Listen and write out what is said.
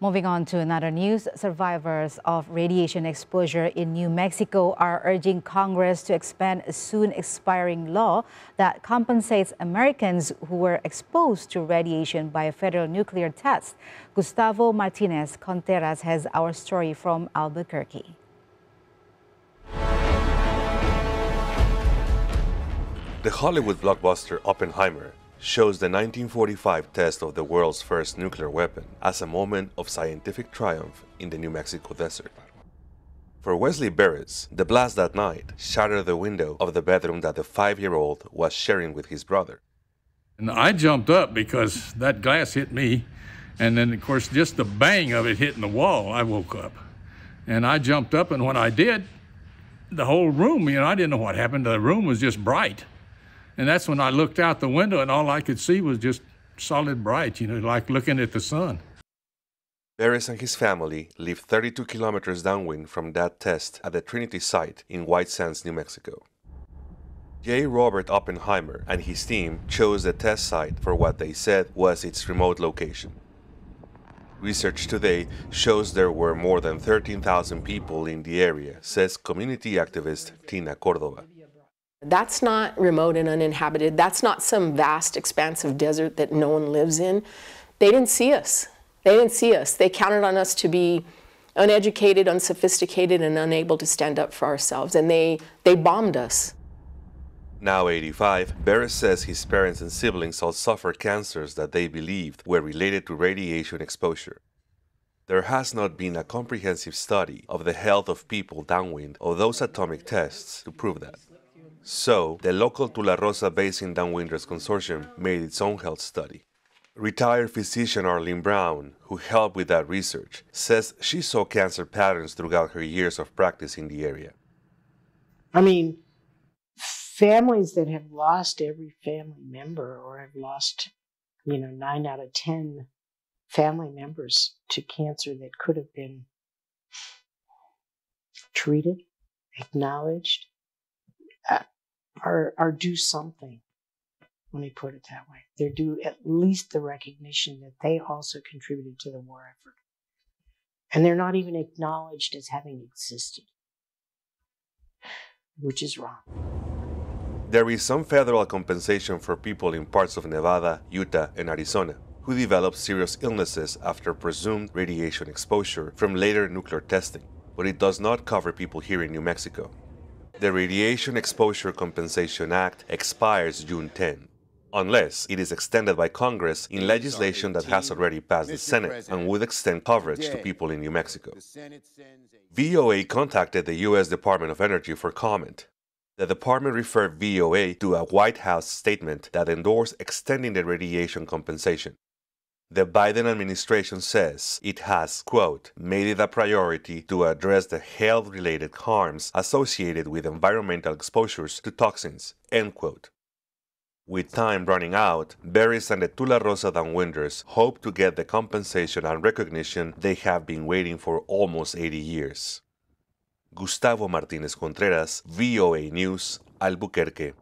Moving on to another news, survivors of radiation exposure in New Mexico are urging Congress to expand a soon expiring law that compensates Americans who were exposed to radiation by a federal nuclear test. Gustavo Martinez Contreras has our story from Albuquerque. The Hollywood blockbuster Oppenheimer shows the 1945 test of the world's first nuclear weapon as a moment of scientific triumph in the New Mexico desert. For Wesley Beres, the blast that night shattered the window of the bedroom that the 5-year-old was sharing with his brother. And I jumped up because that glass hit me, and then, of course, just the bang of it hitting the wall, I woke up. And I jumped up, and when I did, the whole room, I didn't know what happened. The room was just bright. And that's when I looked out the window and all I could see was just solid bright, like looking at the sun. Beres and his family live 32 kilometers downwind from that test at the Trinity site in White Sands, New Mexico. J. Robert Oppenheimer and his team chose the test site for what they said was its remote location. Research today shows there were more than 13,000 people in the area, says community activist Tina Cordova. That's not remote and uninhabited. That's not some vast expanse of desert that no one lives in. They didn't see us. They didn't see us. They counted on us to be uneducated, unsophisticated, and unable to stand up for ourselves. And they bombed us. Now 85, Beres says his parents and siblings all suffered cancers that they believed were related to radiation exposure. There has not been a comprehensive study of the health of people downwind of those atomic tests to prove that. So, the local Tula Rosa Basin Downwinders Consortium made its own health study. Retired physician Arlene Brown, who helped with that research, says she saw cancer patterns throughout her years of practice in the area. Families that have lost every family member or have lost, 9 out of 10 family members to cancer that could have been treated, acknowledged, are due something, let me put it that way. They're due at least the recognition that they also contributed to the war effort. And they're not even acknowledged as having existed, which is wrong. There is some federal compensation for people in parts of Nevada, Utah, and Arizona who develop serious illnesses after presumed radiation exposure from later nuclear testing, but it does not cover people here in New Mexico. The Radiation Exposure Compensation Act expires June 10, unless it is extended by Congress in legislation that has already passed the Senate and would extend coverage to people in New Mexico. VOA contacted the U.S. Department of Energy for comment. The department referred VOA to a White House statement that endorsed extending the radiation compensation. The Biden administration says it has, quote, made it a priority to address the health-related harms associated with environmental exposures to toxins, end quote. With time running out, Beres and the Tula Rosa Downwinders hope to get the compensation and recognition they have been waiting for almost 80 years. Gustavo Martinez Contreras, VOA News, Albuquerque.